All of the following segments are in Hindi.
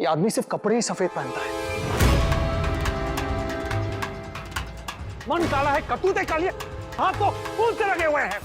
ये आदमी सिर्फ कपड़े ही सफेद पहनता है। मन काला है, कतूते काली है, हाथ तो खून से लगे हुए हैं।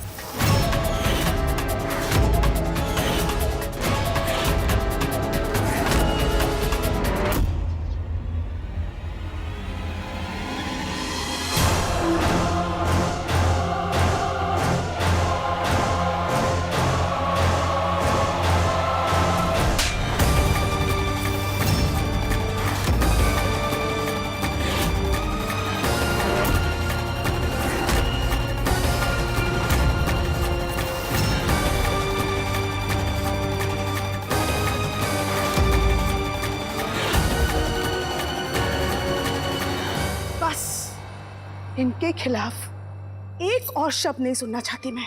इनके खिलाफ एक और शब्द नहीं सुनना चाहती मैं।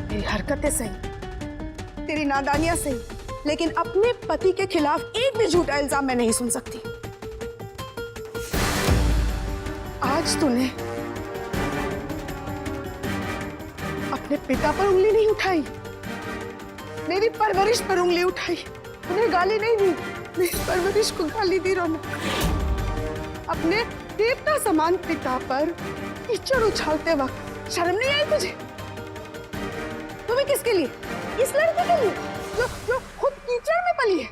तेरी हरकतें सही, तेरी नादानियां सही, लेकिन अपने पति के खिलाफ एक भी झूठा इल्जाम मैं नहीं सुन सकती। आज तूने अपने पिता पर उंगली नहीं उठाई, मेरी परवरिश पर उंगली उठाई। उन्हें गाली नहीं दी, मेरी परवरिश को गाली दी रौनक। अपने देवता समान पिता पर कीचड़ उछालते वक्त शर्म नहीं आई तुझे? तुम्हें किसके लिए? इस लड़के के लिए जो खुद कीचड़ में पली है।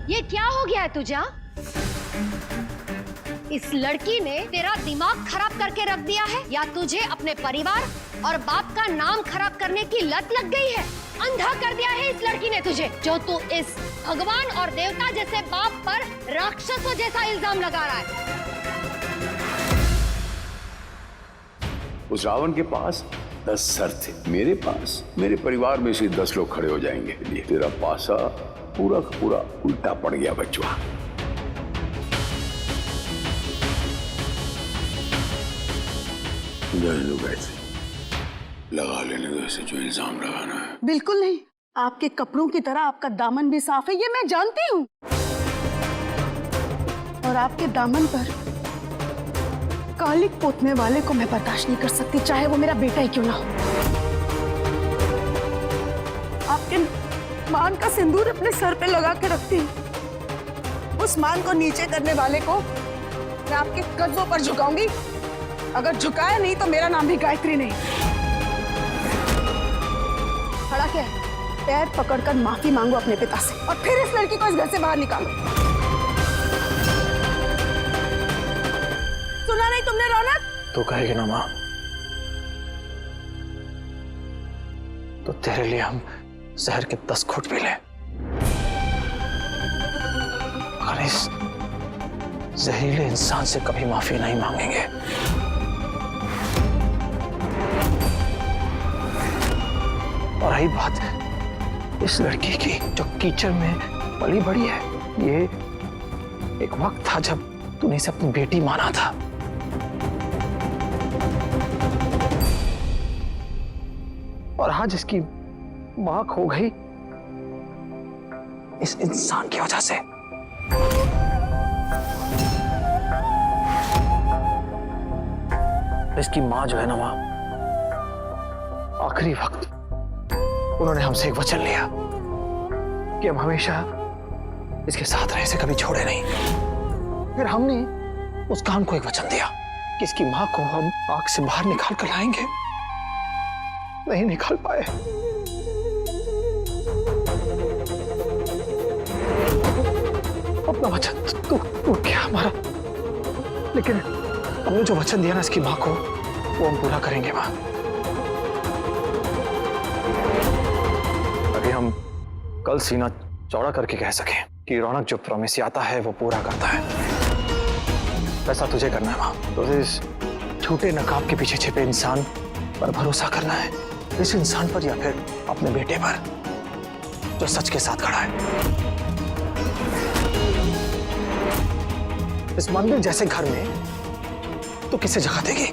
ये क्या हो गया है तुझे? इस लड़की ने तेरा दिमाग खराब करके रख दिया है, या तुझे अपने परिवार और बाप का नाम खराब करने की लत लग गई है? अंधा कर दिया है इस लड़की ने तुझे, जो तू इस भगवान और देवता जैसे बाप पर राक्षसों जैसा इल्जाम लगा रहा है। उस रावण के पास 10 सर थे, मेरे पास मेरे परिवार में से 10 लोग खड़े हो जाएंगे। तेरा पासा पूरा का पूरा उल्टा पड़ गया बच्चा। लगा लेने दो इसे, जो इल्जाम लगाना है। बिल्कुल नहीं, आपके कपड़ों की तरह आपका दामन भी साफ है, ये मैं जानती हूँ। और आपके दामन पर कालिक पोतने वाले को मैं बर्दाश्त नहीं कर सकती, चाहे वो मेरा बेटा ही क्यों ना हो। आपके मान का सिंदूर अपने सर पे लगा के रखती हूँ। उस मान को नीचे करने वाले को मैं आपके कदमों पर झुकाऊंगी। अगर झुकाया नहीं तो मेरा नाम भी गायत्री नहीं। खड़ा क्या है? पैर पकड़कर माफी मांगो अपने पिता से, और फिर इस लड़की को इस घर से बाहर निकालो। सुना नहीं तुमने रौनक? तू कहेगी ना माँ, तो तेरे लिए हम जहर के 10 घुट पी लें। मगर इस जहरीले इंसान से कभी माफी नहीं मांगेंगे। और रही बात इस लड़की की जो कीचड़ में पली बड़ी है, ये एक वक्त था जब तूने इसे अपनी बेटी माना था। और आज इसकी मां खो गई इस इंसान की वजह से। इसकी मां जो है ना मां, आखिरी वक्त उन्होंने हमसे एक वचन लिया कि हम हमेशा इसके साथ रहे, इसे कभी छोड़े नहीं। फिर हमने उस कान को एक वचन दिया कि इसकी मां को हम आग से बाहर निकाल कर लाएंगे। नहीं निकाल पाए। अपना वचन टूट गया हमारा, लेकिन हमने जो वचन दिया ना इसकी मां को, वो हम पूरा करेंगे मां। अभी हम कल सीना चौड़ा करके कह सकें कि रौनक जो प्रॉमिस आता है वो पूरा करता है, वैसा तुझे करना है मां। तो इस झूठे नकाब के पीछे छिपे इंसान पर भरोसा करना है, इस इंसान पर या फिर अपने बेटे पर जो सच के साथ खड़ा है। इस मंदिर जैसे घर में तो किसे जगह देगी?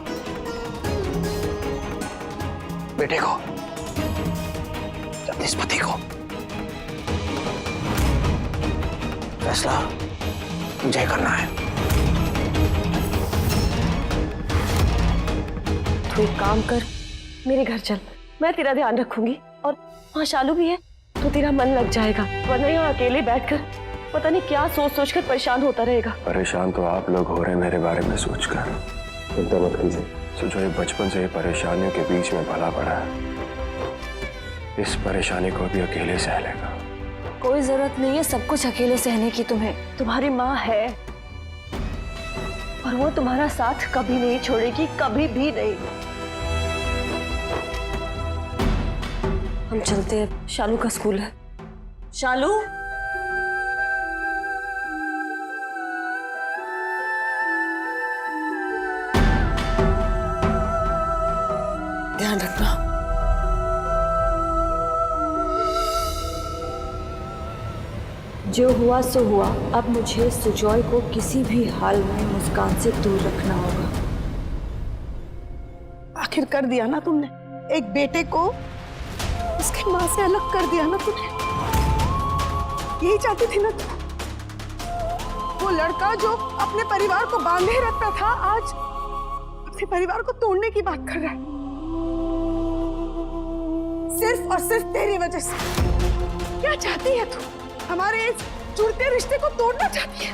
बेटे को या इस पति को? फैसला मुझे करना है। तू एक काम कर, मेरे घर चल, मैं तेरा ध्यान रखूंगी, और वहाँ शालू भी है तो तेरा मन लग जाएगा, वरना यहाँ अकेले बैठकर पता नहीं क्या सोच सोच कर परेशान होता रहेगा। परेशान तो आप लोग हो रहे हैं मेरे बारे में सोचकर। चिंता मत कीजिए, सोचो ये बचपन से ही परेशानियों के बीच में भला पड़ा है, इस परेशानी को भी अकेले सह लेगा। कोई जरूरत नहीं है सब कुछ अकेले सहने की, तुम्हें तुम्हारी माँ है और वो तुम्हारा साथ कभी नहीं छोड़ेगी, कभी भी नहीं। हम चलते हैं, शालू का स्कूल है। शालू, ध्यान रखना। जो हुआ सो हुआ, अब मुझे सुजॉय को किसी भी हाल में मुस्कान से दूर रखना होगा। आखिर कर दिया ना तुमने, एक बेटे को उसकी माँ से अलग कर दिया ना तुमने। यही चाहती थी ना तुम? वो लड़का जो अपने परिवार को बांधे रखता था, आज अपने परिवार को तोड़ने की बात कर रहा है, सिर्फ और सिर्फ तेरी वजह से। क्या चाहती है तू? हमारे इस जुड़ते रिश्ते को तोड़ना चाहती है?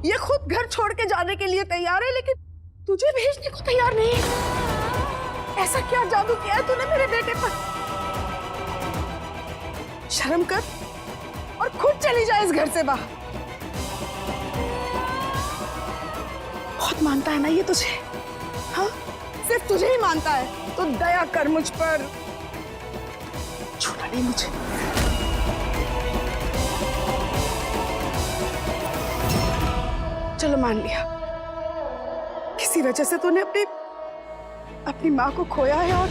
ये खुद घर छोड़ के जाने के लिए तैयार है, लेकिन तुझे भेजने को तैयार नहीं है। ऐसा क्या जादू किया है तूने मेरे बेटे पर? शर्म कर और खुद चली जाए इस घर से बाहर। बहुत मानता है ना ये तुझे? हाँ, सिर्फ तुझे ही मानता है, तो दया कर मुझ पर, छूना नहीं मुझे। चलो मान लिया, किसी वजह से तूने अपनी माँ को खोया है, और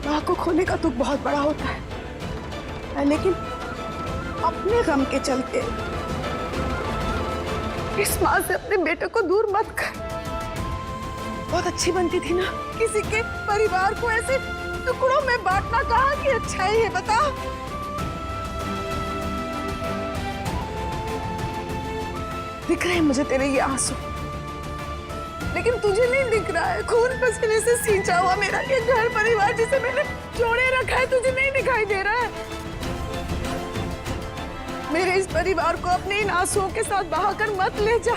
माँ को खोने का दुख बहुत बड़ा होता है, लेकिन अपने गम के चलते इस माँ से अपने बेटे को दूर मत कर। बहुत अच्छी बनती थी ना, किसी के परिवार को ऐसे टुकड़ों में बांटना कहाँ की अच्छाई है, बता? दिख रहे हैं मुझे तेरे ये आंसू, लेकिन तुझे नहीं दिख रहा है खून पसीने से सींचा हुआ मेरा ये घर परिवार जिसे मैंने जोड़े रखा है, तुझे नहीं दिखाई दे रहा है? मेरे इस परिवार को अपने इन आंसुओं के साथ बहाकर मत ले जा।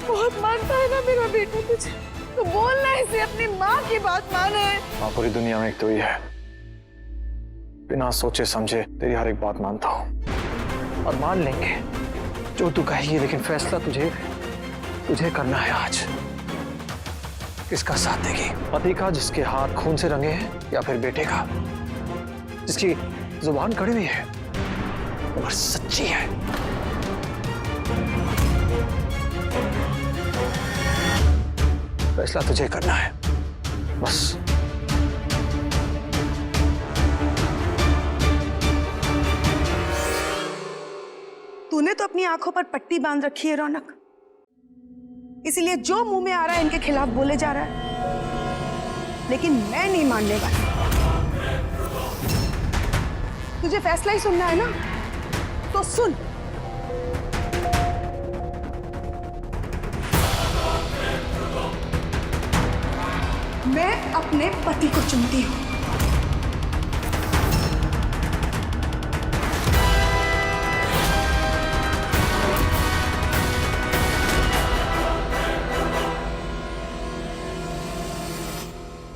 बहुत मानता है ना मेरा बेटा तुझे, तो बोलना इसे, अपनी माँ की बात माने। हाँ, पूरी दुनिया में एक तो ही है, बिना सोचे समझे तेरी हर एक बात मानता हूँ, और मान लेंगे जो तू कहेगी, लेकिन फैसला तुझे करना है आज। किसका साथ देगी? पति का जिसके हाथ खून से रंगे हैं, या फिर बेटे का जिसकी जुबान कड़वी है और सच्ची है? फैसला तुझे करना है बस। तूने तो अपनी आंखों पर पट्टी बांध रखी है रौनक, इसीलिए जो मुंह में आ रहा है इनके खिलाफ बोले जा रहा है, लेकिन मैं नहीं मानने वाली। तुझे फैसला ही सुनना है ना, तो सुन। मैं अपने पति को चुनती हूँ।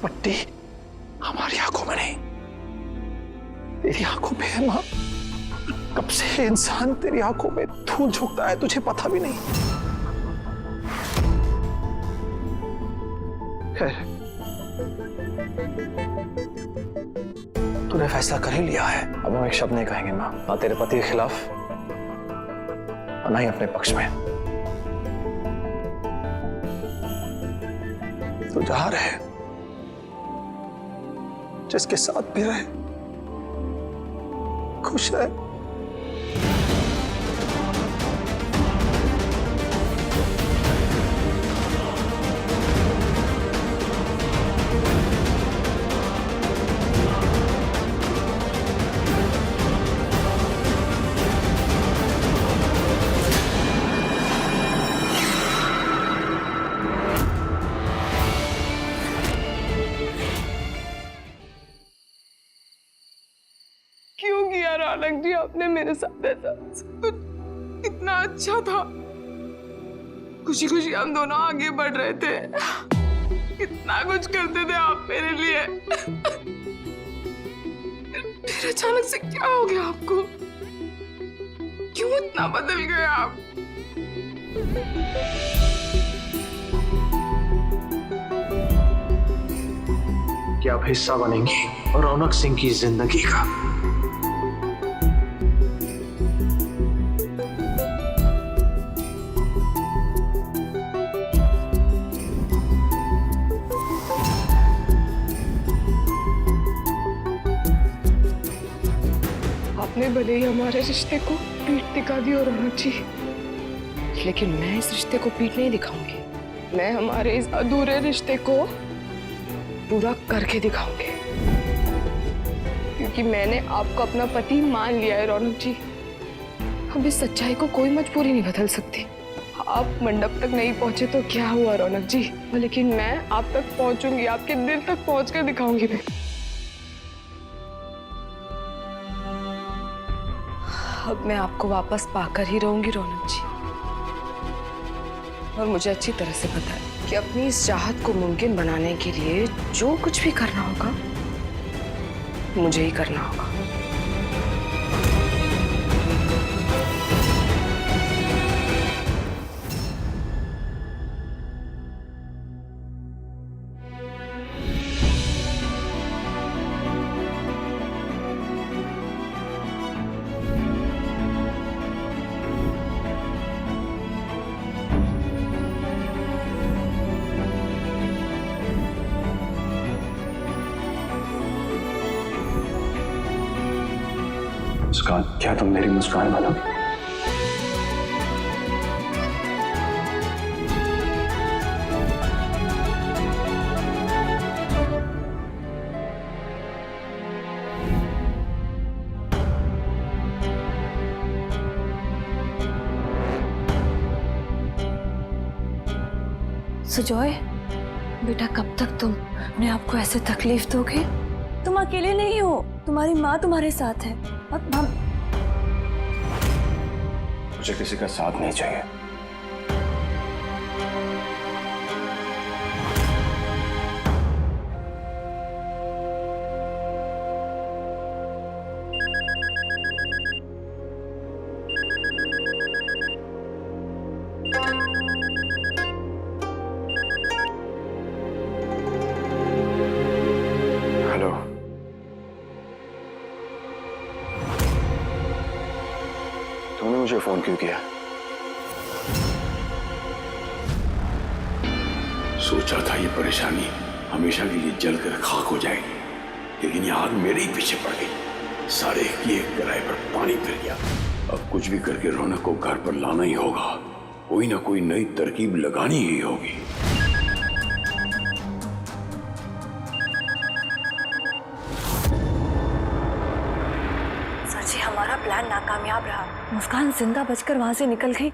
पट्टी हमारी आंखों में नहीं, तेरी आंखों में है मां। कब से इंसान तेरी आंखों में धूल झोंकता है, तुझे पता भी नहीं। खैर, तूने फैसला कर ही लिया है, अब हम एक शब्द नहीं कहेंगे मां, ना तेरे पति के खिलाफ और ना ही अपने पक्ष में। तू जहां रहे, जिसके साथ भी रहे, खुश रहे। रौनक जी आपने मेरे साथ ऐसा सब कुछ कितना अच्छा था। खुशी खुशी हम दोनों आगे बढ़ रहे थे, कितना कुछ करते थे आप मेरे लिए। फिर अचानक से क्या हो गया आपको? क्यों इतना बदल गए आप? कि आप हिस्सा बनेंगी रौनक सिंह की जिंदगी का। आपने भले ही हमारे रिश्ते को पीठ दिखा दी रौनक जी, लेकिन मैं इस रिश्ते को पीठ नहीं दिखाऊंगी। मैं हमारे इस अधूरे रिश्ते को पूरा करके दिखाऊंगी, क्योंकि मैंने आपको अपना पति मान लिया है रौनक जी। अब इस सच्चाई को कोई मजबूरी नहीं बदल सकती। आप मंडप तक नहीं पहुंचे तो क्या हुआ रौनक जी, लेकिन मैं आप तक पहुंचूंगी, आपके दिल तक पहुंच कर दिखाऊंगी मैं। अब मैं आपको वापस पाकर ही रहूंगी रौनक जी। और मुझे अच्छी तरह से पता है कि अपनी इस चाहत को मुमकिन बनाने के लिए जो कुछ भी करना होगा मुझे ही करना होगा। मुस्कान, क्या तुम मेरी मुस्कान बनोगी? सुजॉय, बेटा कब तक तुम अपने आप को ऐसे तकलीफ दोगे? तुम अकेले नहीं हो, तुम्हारी माँ तुम्हारे साथ है। अब हम मुझे किसी का साथ नहीं चाहिए। हेलो, तुमने मुझे फोन क्यों किया? सोचा था ये परेशानी हमेशा के लिए जलकर खाक हो जाएगी, लेकिन ये आग मेरे ही पीछे पड़ गई। सारे किए किराए पर पानी फिर गया। अब कुछ भी करके रौनक को घर पर लाना ही होगा। कोई ना कोई नई तरकीब लगानी ही होगी। सर जी, हमारा प्लान नाकामयाब रहा। मुस्कान जिंदा बचकर वहां से निकल गई।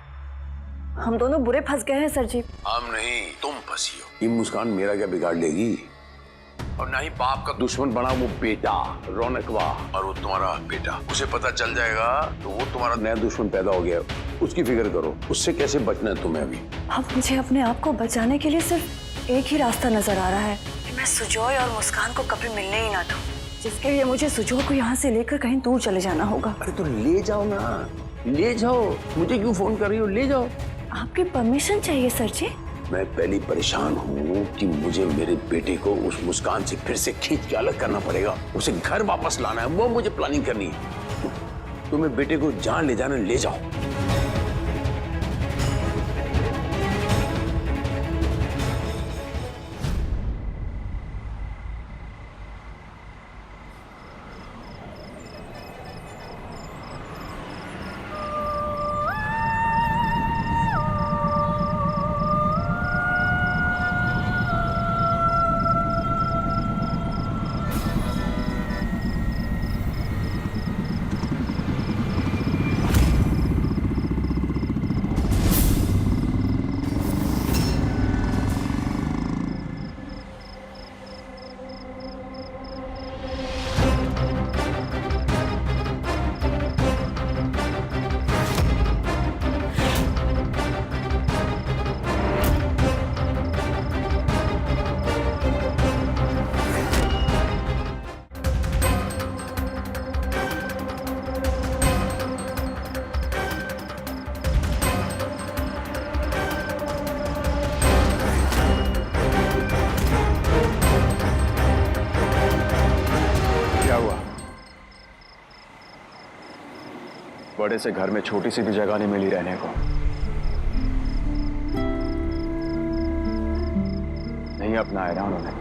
हम दोनों बुरे फंस गए हैं सर जी। हम नहीं, तुम फंसी हो। ये मुस्कान मेरा क्या बिगाड़ लेगी? और ना ही बाप का दुश्मन बना वो बेटा रौनकवा, और वो तुम्हारा बेटा। उसे पता चल जाएगा तो वो तुम्हारा नया दुश्मन पैदा हो गया। उसकी फिक्र करो, उससे कैसे बचना है तुम्हें अभी। अब मुझे अपने आप को बचाने के लिए सिर्फ एक ही रास्ता नजर आ रहा है कि मैं सुजॉय और मुस्कान को कभी मिलने ही ना दूं, जिसके लिए मुझे सुजॉय को यहाँ से लेकर कहीं दूर चले जाना होगा। अरे तो ले जाओ ना, ले जाओ। मुझे क्यों फोन कर रही हो? ले जाओ। आपकी परमिशन चाहिए सर जी। मैं पहले परेशान हूँ कि मुझे मेरे बेटे को उस मुस्कान से फिर से खींच के अलग करना पड़ेगा। उसे घर वापस लाना है, वो मुझे प्लानिंग करनी है। तुम्हें बेटे को जहाँ ले जाना ले जाओ। बड़े से घर में छोटी सी भी जगह नहीं मिली रहने को। नहीं अपनाया ना उन्होंने।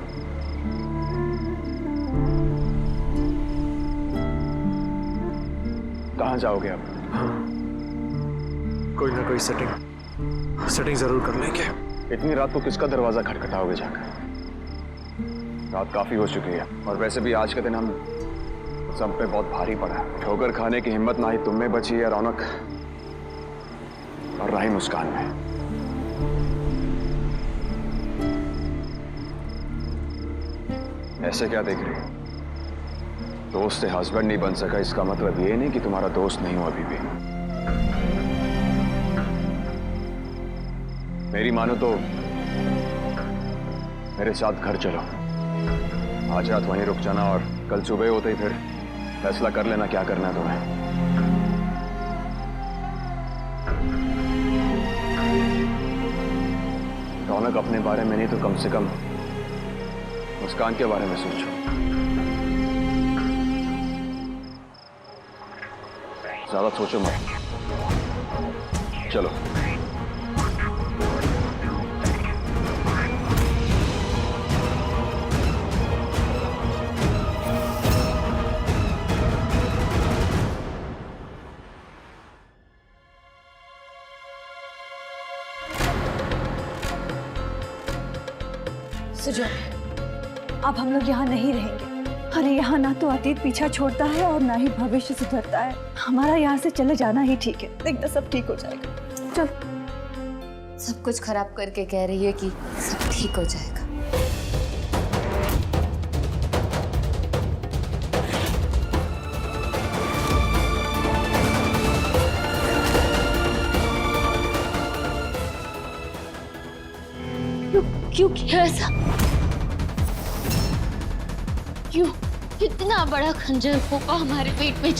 कहाँ जाओगे अब? कोई ना कोई सेटिंग जरूर कर लेंगे। इतनी रात को किसका दरवाजा खटखटाओगे जाकर? रात काफी हो चुकी है और वैसे भी आज का दिन हम सब पे बहुत भारी पड़ा है। ठोकर खाने की हिम्मत ना ही तुम में बची है रौनक, और ना ही मुस्कान में। ऐसे क्या देख रही हो? दोस्त से हस्बैंड नहीं बन सका इसका मतलब ये नहीं कि तुम्हारा दोस्त नहीं हो अभी भी। मेरी मानो तो मेरे साथ घर चलो। आज रात वहीं रुक जाना और कल सुबह होते ही फिर फैसला कर लेना क्या करना है तुम्हें। रौनक अपने बारे में नहीं तो कम से कम मुस्कान के बारे में सोचो। ज्यादा सोचो मत, चलो। सुजो, अब हम लोग यहाँ नहीं रहेंगे। अरे यहाँ ना तो अतीत पीछा छोड़ता है और ना ही भविष्य सुधरता है। हमारा यहाँ से चले जाना ही ठीक है। देखना सब ठीक हो जाएगा। चल। सब कुछ खराब करके कह रही है कि सब ठीक हो जाएगा। क्यों किया ऐसा? क्यों इतना बड़ा खंजर फूका हमारे पेट में?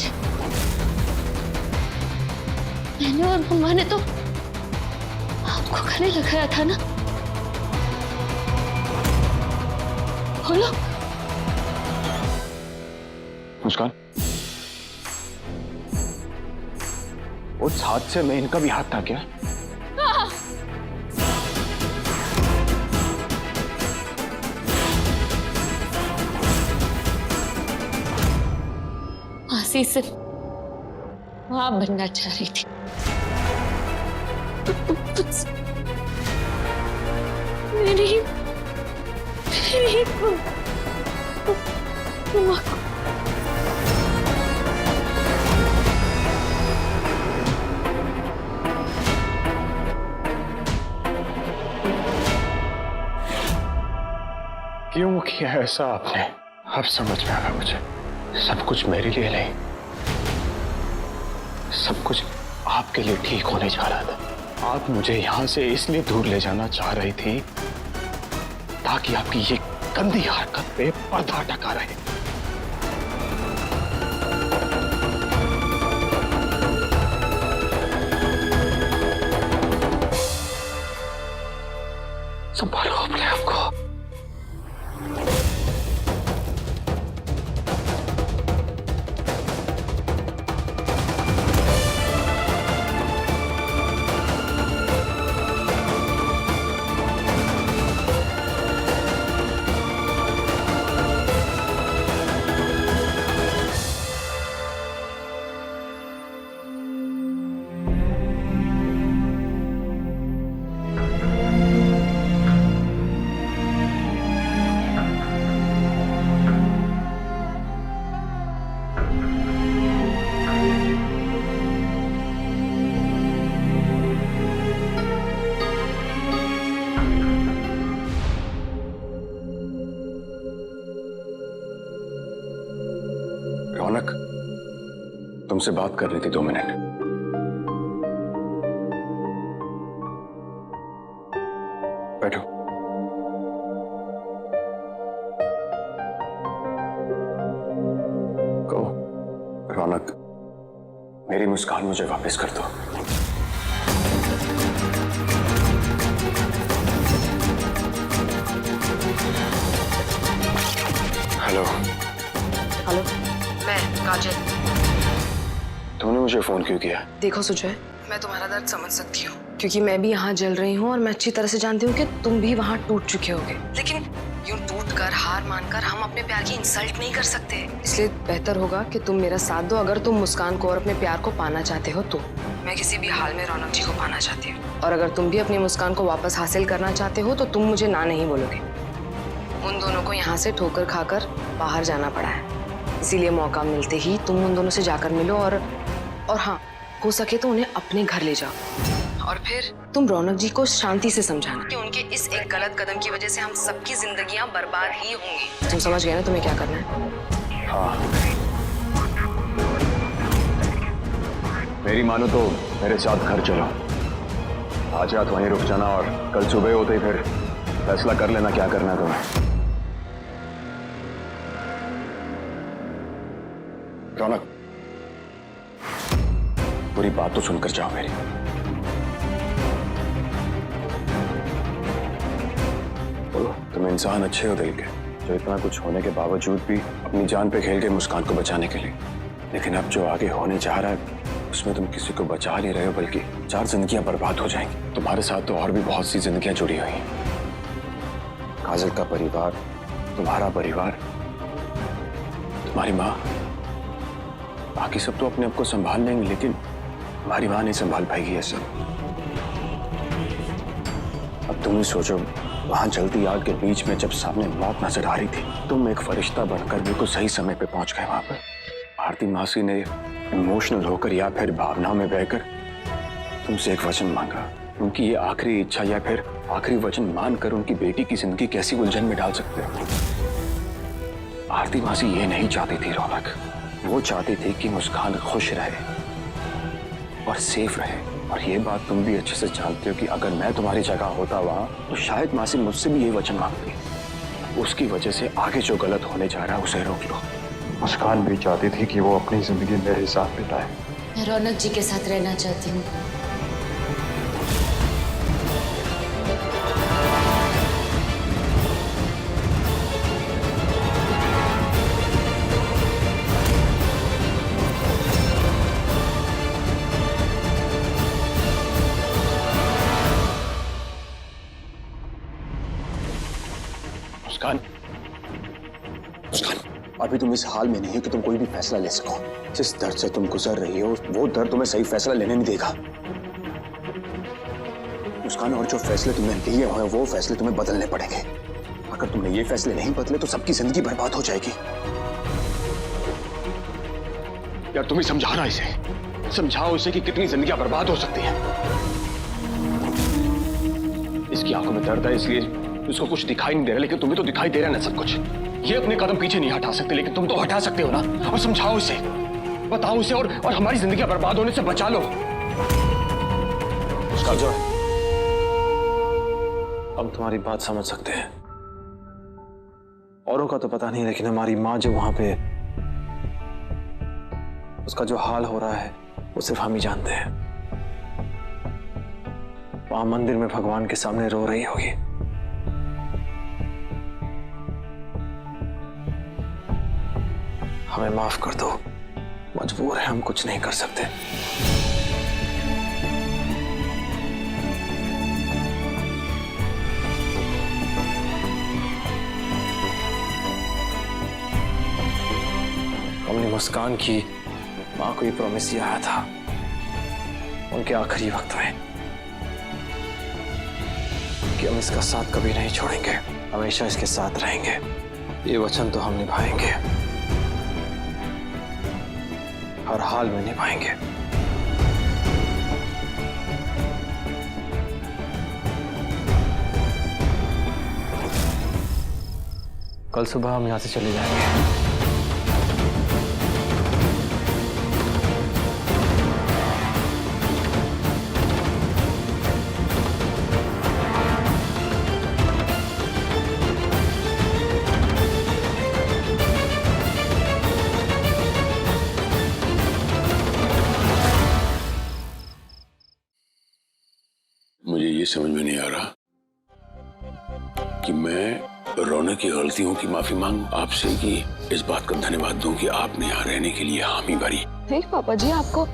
मैंने और मम्मा ने तो आपको गले लगाया था ना। बोलो। मुस्कान, उस हादसे में इनका भी हाथ था क्या? मासी सिर्फ मां बनना चाह रही थी। मेरी मां को क्यों किया ऐसा आपने? अब समझ में आया मुझे। सब कुछ मेरे लिए नहीं, सब कुछ आपके लिए ठीक होने जा रहा था। आप मुझे यहां से इसलिए दूर ले जाना चाह रही थी ताकि आपकी ये गंदी हरकत पे पर्दा टका रहे। संभालो अपने आप को। रौनक, तुमसे बात करनी थी 2 मिनट। बैठो। कहो रौनक, मेरी मुस्कान मुझे वापस कर दो। हेलो। हेलो, मैं काजल। तूने मुझे फोन क्यों किया? देखो सुजय, मैं तुम्हारा दर्द समझ सकती हूँ क्योंकि मैं भी यहाँ जल रही हूँ और मैं अच्छी तरह से जानती हूँ कि तुम भी वहाँ टूट चुके होगे। लेकिन यूं टूट कर, हार मानकर हम अपने प्यार की इंसल्ट नहीं कर सकते। इसलिए बेहतर होगा कि तुम मेरा साथ दो अगर तुम मुस्कान को और अपने प्यार को पाना चाहते हो तो। मैं किसी भी हाल में रौनक जी को पाना चाहती हूँ और अगर तुम भी अपनी मुस्कान को वापस हासिल करना चाहते हो तो तुम मुझे ना नहीं बोलोगे। उन दोनों को यहाँ से ठोकर खाकर बाहर जाना पड़ा है, इसीलिए मौका मिलते ही तुम उन दोनों से जाकर मिलो और हाँ, हो सके तो उन्हें अपने घर ले जाओ और फिर तुम रौनक जी को शांति से समझाना कि उनके इस एक गलत कदम की वजह से हम सबकी जिंदगियां बर्बाद ही होंगी। तुम समझ गए ना तुम्हें क्या करना है? हाँ, मेरी मानो तो मेरे साथ घर चलो। आज रात वहीं रुक जाना और कल सुबह होते ही फिर फैसला कर लेना क्या करना है तुम्हें। रौनक, पूरी बात तो सुनकर जाओ मेरी। बोलो, तुम इंसान अच्छे हो दिल के, जो इतना कुछ होने के बावजूद भी अपनी जान पे खेल के मुस्कान को बचाने के लिए। लेकिन अब जो आगे होने जा रहा है उसमें तुम किसी को बचा नहीं रहे हो, बल्कि 4 जिंदगियां बर्बाद हो जाएंगी। तुम्हारे साथ तो और भी बहुत सी जिंदगियां जुड़ी हुई हैं। काजल का परिवार, तुम्हारा परिवार, तुम्हारी माँ, बाकी सब तो अपने आप को संभाल लेंगे, लेकिन तुम्हारी माँ नहीं संभाल पाएगी ये सब। अब तुम ही सोचो, वहां जलती आग के बीच में जब सामने मौत नजर आ रही थी, तुम एक फरिश्ता बनकर बिल्कुल सही समय पे पहुंच गए वहां पर। भारती मासी ने इमोशनल होकर या फिर भावनाओं में बहकर तुमसे एक वचन मांगा। उनकी ये आखिरी इच्छा या फिर आखिरी वचन मानकर उनकी बेटी की जिंदगी कैसी उलझन में डाल सकते हो? भारती मासी ये नहीं चाहती थी रौनक, वो चाहती थी कि मुस्कान खुश रहे और सेफ रहे। और ये बात तुम भी अच्छे से जानते हो कि अगर मैं तुम्हारी जगह होता वहां तो शायद मासी मुझसे भी ये वचन मांगती। उसकी वजह से आगे जो गलत होने जा रहा है उसे रोक लो। मुस्कान भी चाहती थी कि वो अपनी जिंदगी मेरे साथ बिताए। मैं रौनक जी के साथ रहना चाहती हूँ। मुस्कान, मुस्कान, अभी तुम इस हाल में नहीं हो कि तुम कोई भी फैसला ले सको। जिस दर्द से तुम गुजर रही हो वो दर्द तुम्हें सही फैसला लेने नहीं देगा। मुस्कान, और जो फैसले तुमने लिए हुए वो फैसले तुम्हें बदलने पड़ेंगे। अगर तुमने ये फैसले नहीं बदले तो सबकी जिंदगी बर्बाद हो जाएगी। यार तुम ही समझाना इसे, समझाओ इसे कि कितनी जिंदगियां बर्बाद हो सकती हैं। इसकी आंखों में दर्द है इसलिए उसको कुछ दिखाई नहीं दे रहा, लेकिन तुम्हें तो दिखाई दे रहा है ना सब कुछ। ये अपने कदम पीछे नहीं हटा सकते, लेकिन तुम तो हटा सकते हो ना। और समझाओ इसे, बताओ इसे और हमारी जिंदगी बर्बाद होने से बचा लो। उसका जो है, हम तुम्हारी बात समझ सकते हैं। औरों का तो पता नहीं, लेकिन हमारी माँ जो वहां पे, उसका जो हाल हो रहा है वो सिर्फ हम ही जानते हैं। वहां मंदिर में भगवान के सामने रो रही होगी। हमें माफ कर दो, मजबूर है, हम कुछ नहीं कर सकते। हमने मुस्कान की माँ को ये प्रॉमिस दिया था उनके आखिरी वक्त में कि हम इसका साथ कभी नहीं छोड़ेंगे, हमेशा इसके साथ रहेंगे। ये वचन तो हम निभाएंगे, हर हाल में निभाएंगे। कल सुबह हम यहां से चले जाएंगे। मुझे ये समझ में नहीं आ रहा कि मैं रौनक की गलतियों की माफी मांग आपसे कि इस बात का धन्यवाद दूं कि आपने यहाँ रहने के लिए हामी भरी। नहीं पापा जी, आपको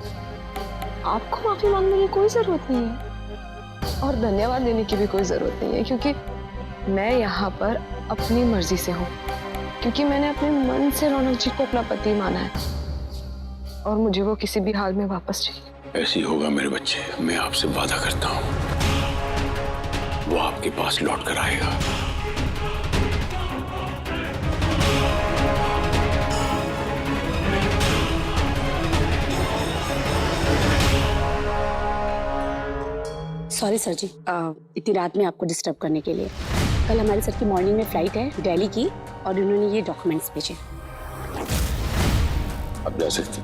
माफी मांगने की कोई जरूरत नहीं है और धन्यवाद देने की भी कोई जरूरत नहीं है, क्योंकि मैं यहाँ पर अपनी मर्जी से हूँ, क्योंकि मैंने अपने मन से रौनक जी को अपना पति माना है और मुझे वो किसी भी हाल में वापस चाहिए। ऐसी होगा मेरे बच्चे, मैं आपसे वादा करता हूँ वो आपके पास लौट कर आएगा। सॉरी सर जी, इतनी रात में आपको डिस्टर्ब करने के लिए। कल हमारे सर की मॉर्निंग में फ्लाइट है दिल्ली की और उन्होंने ये डॉक्यूमेंट्स भेजे। अब जा सकती।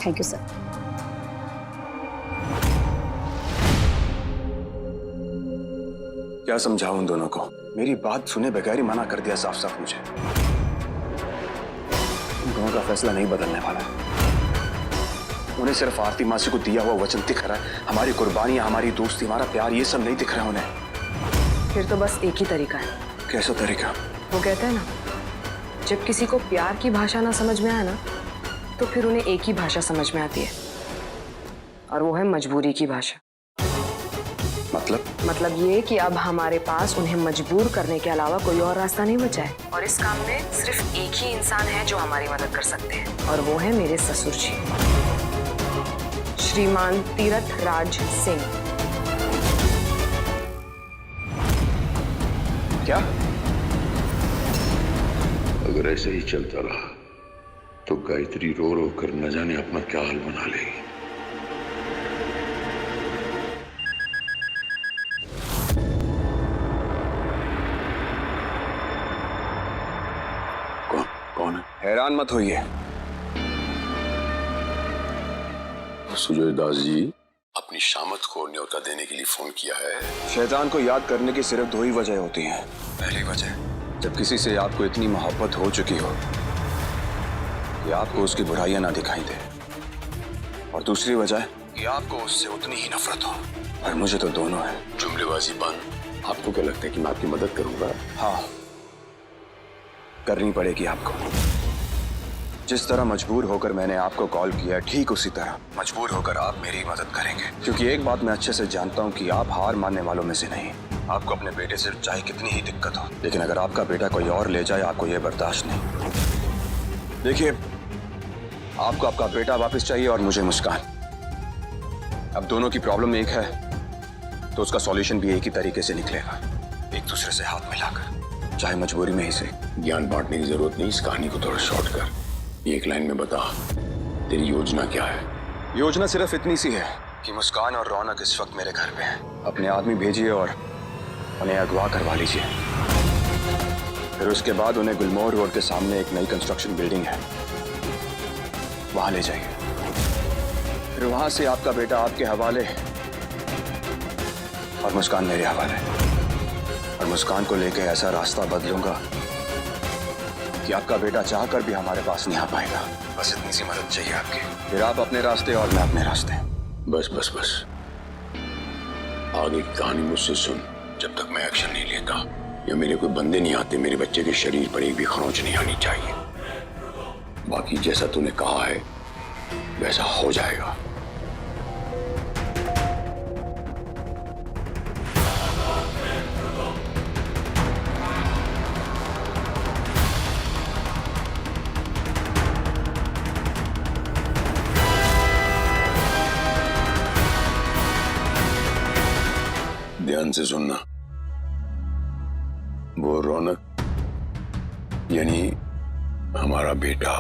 Thank you sir. क्या समझाऊं उन दोनों को? मेरी बात सुने बगैर ही मना कर दिया साफ साफ मुझे। उन दोनों का फैसला नहीं बदलने वाला है। उन्हें सिर्फ आरती मासी को दिया हुआ वचन दिख रहा है। हमारी कुर्बानियां, हमारी दोस्ती, हमारा प्यार, ये सब नहीं दिख रहा है उन्हें। फिर तो बस एक ही तरीका है। कैसा तरीका? वो कहते हैं ना, जब किसी को प्यार की भाषा ना समझ में आए ना, तो फिर उन्हें एक ही भाषा समझ में आती है और वो है मजबूरी की भाषा। मतलब ये कि अब हमारे पास उन्हें मजबूर करने के अलावा कोई और रास्ता नहीं बचा है और इस काम में सिर्फ एक ही इंसान है जो हमारी मदद कर सकते हैं और वो है मेरे ससुर जी, श्रीमान तीरथ राज सिंह। क्या? अगर ऐसे ही चलता रहा तो गायत्री रो रो कर न जाने अपना क्या हाल बना लेगी। कौन है? हैरान मत होइए। सुजय दास जी, अपनी शामत को न्योता देने के लिए फोन किया है। शैतान को याद करने की सिर्फ दो ही वजह होती हैं। पहली वजह, जब किसी से आपको इतनी मोहब्बत हो चुकी हो कि आपको उसकी बुराइयां ना दिखाई दे, और दूसरी वजह कि आपको उससे उतनी ही नफरत हो। और मुझे तो दोनों है। जुमलेबाजी बंद। आपको क्या लगता है कि मैं आपकी मदद करूंगा? हाँ, करनी पड़ेगी आपको। जिस तरह मजबूर होकर मैंने आपको कॉल किया, ठीक उसी तरह मजबूर होकर आप मेरी मदद करेंगे। क्योंकि एक बात मैं अच्छे से जानता हूँ कि आप हार मानने वालों में से नहीं। आपको अपने बेटे से चाहे कितनी ही दिक्कत हो, लेकिन अगर आपका बेटा कोई और ले जाए, आपको यह बर्दाश्त नहीं। देखिए, आपको आपका बेटा वापस चाहिए और मुझे मुस्कान। अब दोनों की प्रॉब्लम एक है तो उसका सॉल्यूशन भी एक ही तरीके से निकलेगा, एक दूसरे से हाथ मिलाकर, चाहे मजबूरी में ही से। ज्ञान बांटने की जरूरत नहीं, इस कहानी को थोड़ा शॉर्ट कर। एक लाइन में बता, तेरी योजना क्या है? योजना सिर्फ इतनी सी है कि मुस्कान और रौनक इस वक्त मेरे घर पे हैं। अपने आदमी भेजिए और उन्हें अगवा करवा लीजिए। फिर उसके बाद उन्हें गुलमोहर रोड के सामने एक नई कंस्ट्रक्शन बिल्डिंग है, वहां ले जाइए। फिर वहां से आपका बेटा आपके हवाले और मुस्कान मेरे हवाले। और मुस्कान को लेके ऐसा रास्ता बदलूंगा कि आपका बेटा चाहकर भी हमारे पास नहीं आ पाएगा। बस इतनी सी मदद चाहिए आपकी। फिर आप अपने रास्ते और मैं अपने रास्ते। बस बस बस, आगे की कहानी मुझसे सुन। जब तक मैं एक्शन नहीं लेता या मेरे कोई बंदे नहीं आते, मेरे बच्चे के शरीर पर एक भी खरोंच नहीं आनी चाहिए। बाकी जैसा तूने कहा है वैसा हो जाएगा। ध्यान से सुनना। वो रौनक यानी हमारा बेटा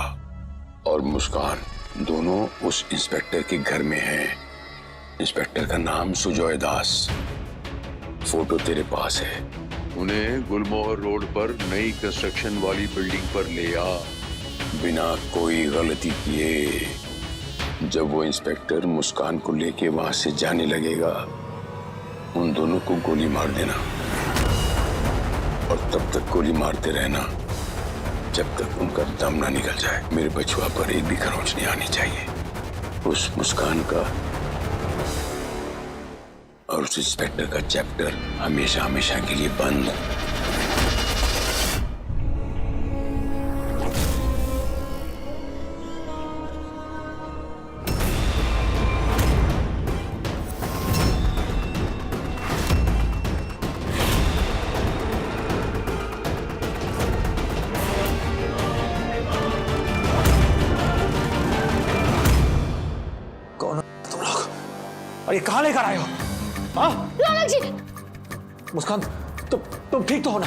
और मुस्कान दोनों उस इंस्पेक्टर के घर में हैं। इंस्पेक्टर का नाम सुजय दास। फोटो तेरे पास है। उन्हें गुलमोहर रोड पर नई कंस्ट्रक्शन वाली बिल्डिंग पर ले आ, बिना कोई गलती किए। जब वो इंस्पेक्टर मुस्कान को लेके वहां से जाने लगेगा, उन दोनों को गोली मार देना और तब तक गोली मारते रहना जब तक उनका दम ना निकल जाए। मेरे बचवा पर एक भी खरोंच नहीं आनी चाहिए। उस मुस्कान का और उस इंस्पेक्टर का चैप्टर हमेशा हमेशा के लिए बंद। ये कहाँ लेकर आए हो? हाँ? रौनक जी, मुस्कान, तुम ठीक तो हो ना?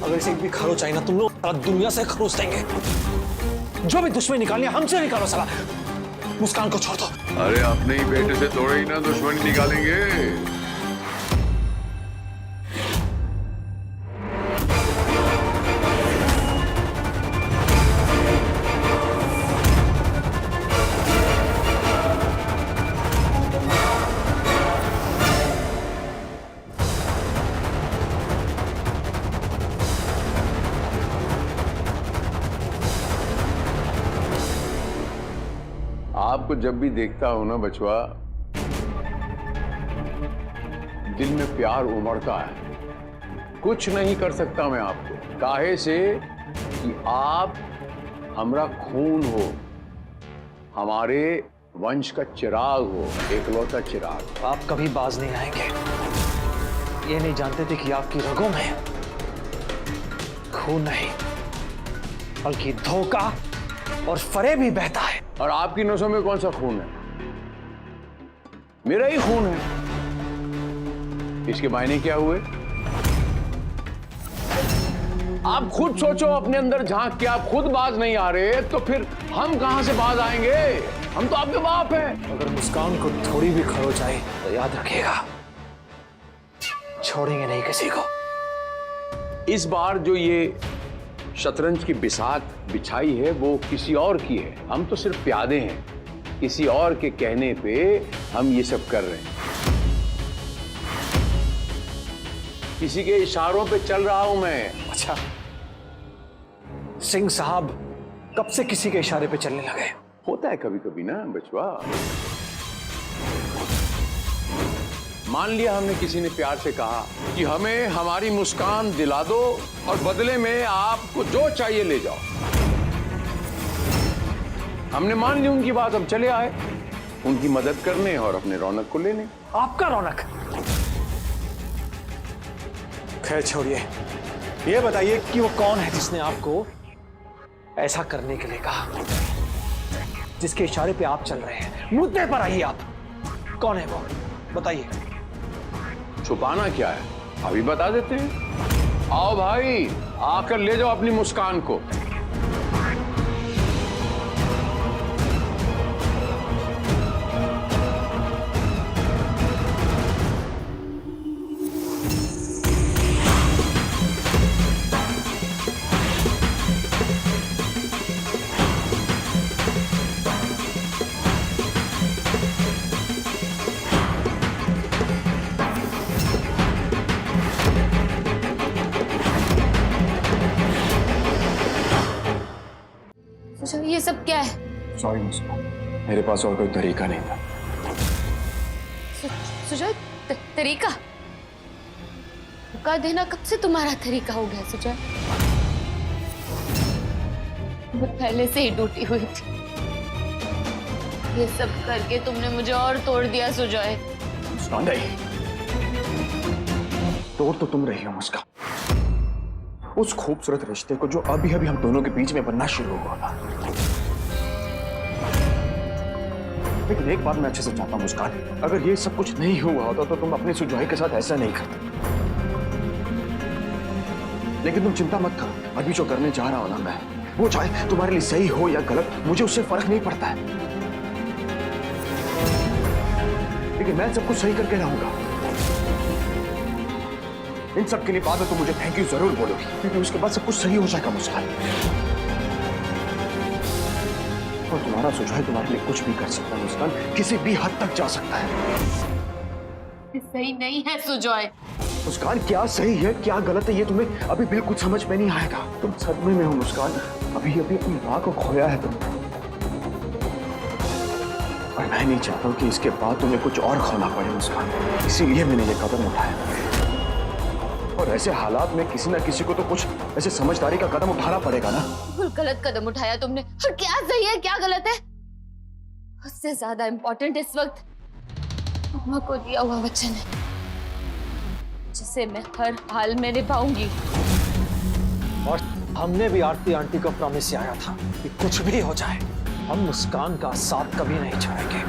अगर इसे एक भी खरोच आई ना, तुम लोग सारा दुनिया से खरोच देंगे। जो भी दुश्मनी निकालनी है हमसे निकालो साला। मुस्कान को छोड़ दो। अरे अपने ही बेटे से थोड़े ही ना दुश्मनी निकालेंगे। आपको जब भी देखता हूं ना बचवा, दिल में प्यार उमड़ता है। कुछ नहीं कर सकता मैं आपको, काहे से कि आप हमारा खून हो, हमारे वंश का चिराग हो, एकलौता चिराग। आप कभी बाज नहीं आएंगे। ये नहीं जानते थे कि आपकी रगों में खून नहीं बल्कि धोखा और फरेब भी बहता है। और आपकी नसों में कौन सा खून है? मेरा ही खून है। इसके मायने क्या हुए? आप खुद सोचो, अपने अंदर झांक के आप खुद बाज नहीं आ रहे तो फिर हम कहां से बाज आएंगे? हम तो आपके बाप हैं। अगर मुस्कान को थोड़ी भी खरोच आई तो याद रखिएगा, छोड़ेंगे नहीं किसी को। इस बार जो ये शतरंज की बिसात बिछाई है वो किसी और की है। हम तो सिर्फ प्यादे हैं। किसी और के कहने पे हम ये सब कर रहे हैं। किसी के इशारों पे चल रहा हूं मैं। अच्छा, सिंह साहब कब से किसी के इशारे पे चलने लगे? होता है कभी कभी ना बचवा। मान लिया हमने किसी ने प्यार से कहा कि हमें हमारी मुस्कान दिला दो और बदले में आपको जो चाहिए ले जाओ। हमने मान ली उनकी बात, अब चले आए उनकी मदद करने और अपने रौनक को लेने। आपका रौनक? खैर छोड़िए, ये बताइए कि वो कौन है जिसने आपको ऐसा करने के लिए कहा, जिसके इशारे पे आप चल रहे हैं? मुद्दे पर आइए आप। कौन है वो, बताइए। छुपाना क्या है, अभी बता देते हैं। आओ भाई, आकर ले जाओ अपनी मुस्कान को। ये सब क्या है? सॉरी मुस्कान, मेरे पास और कोई तरीका नहीं था। सुजय, तरीका? धोखा देना कब से तुम्हारा तरीका हो गया सुजय? मैं पहले से ही टूटी हुई थी। ये सब करके तुमने मुझे और तोड़ दिया सुजय। मुस्कान नहीं, तोड़ तो तुम रही हो मुस्कान उस खूबसूरत रिश्ते को जो अभी अभी हम दोनों के बीच में बनना शुरू हुआ था। लेकिन एक बात मैं अच्छे से चाहता हूं मुस्कान, अगर ये सब कुछ नहीं हुआ होता तो तुम अपने सुजॉय के साथ ऐसा नहीं करते। लेकिन तुम चिंता मत करो, अभी जो करने जा रहा हूं ना मैं, वो चाहे तुम्हारे लिए सही हो या गलत, मुझे उससे फर्क नहीं पड़ता है। लेकिन मैं सब कुछ सही करके रहूंगा। इन सब के लिए बाद में तुम मुझे थैंक यू जरूर बोलोगी, क्योंकि उसके बाद सब कुछ सही हो जाएगा मुस्कान। और तुम्हारा सुझाव तुम्हारे लिए कुछ भी कर सकता है मुस्कान, किसी भी हद तक जा सकता है। सही नहीं है सुजॉय। मुस्कान, क्या सही है क्या गलत है ये तुम्हें अभी बिल्कुल समझ में नहीं आएगा। तुम सदमे में हो मुस्कान, अभी अभी अपनी माँ को खोया है तुमने, और मैं नहीं चाहता हूँ कि इसके बाद तुम्हें कुछ और खोना पड़े मुस्कान, इसीलिए मैंने ये कदम उठाया। और ऐसे हालात में किसी ना किसी को तो कुछ ऐसे समझदारी का कदम उठाना पड़ेगा ना। गलत कदम उठाया तुमने, और क्या सही है क्या गलत है उससे ज्यादा इम्पोर्टेंट इस वक्त मम्मा को दिया हुआ वचन है, जिसे मैं हर हाल में निभाऊंगी। और हमने भी आरती आंटी को प्रॉमिस किया था कि कुछ भी हो जाए हम मुस्कान का साथ कभी नहीं छोड़ेंगे।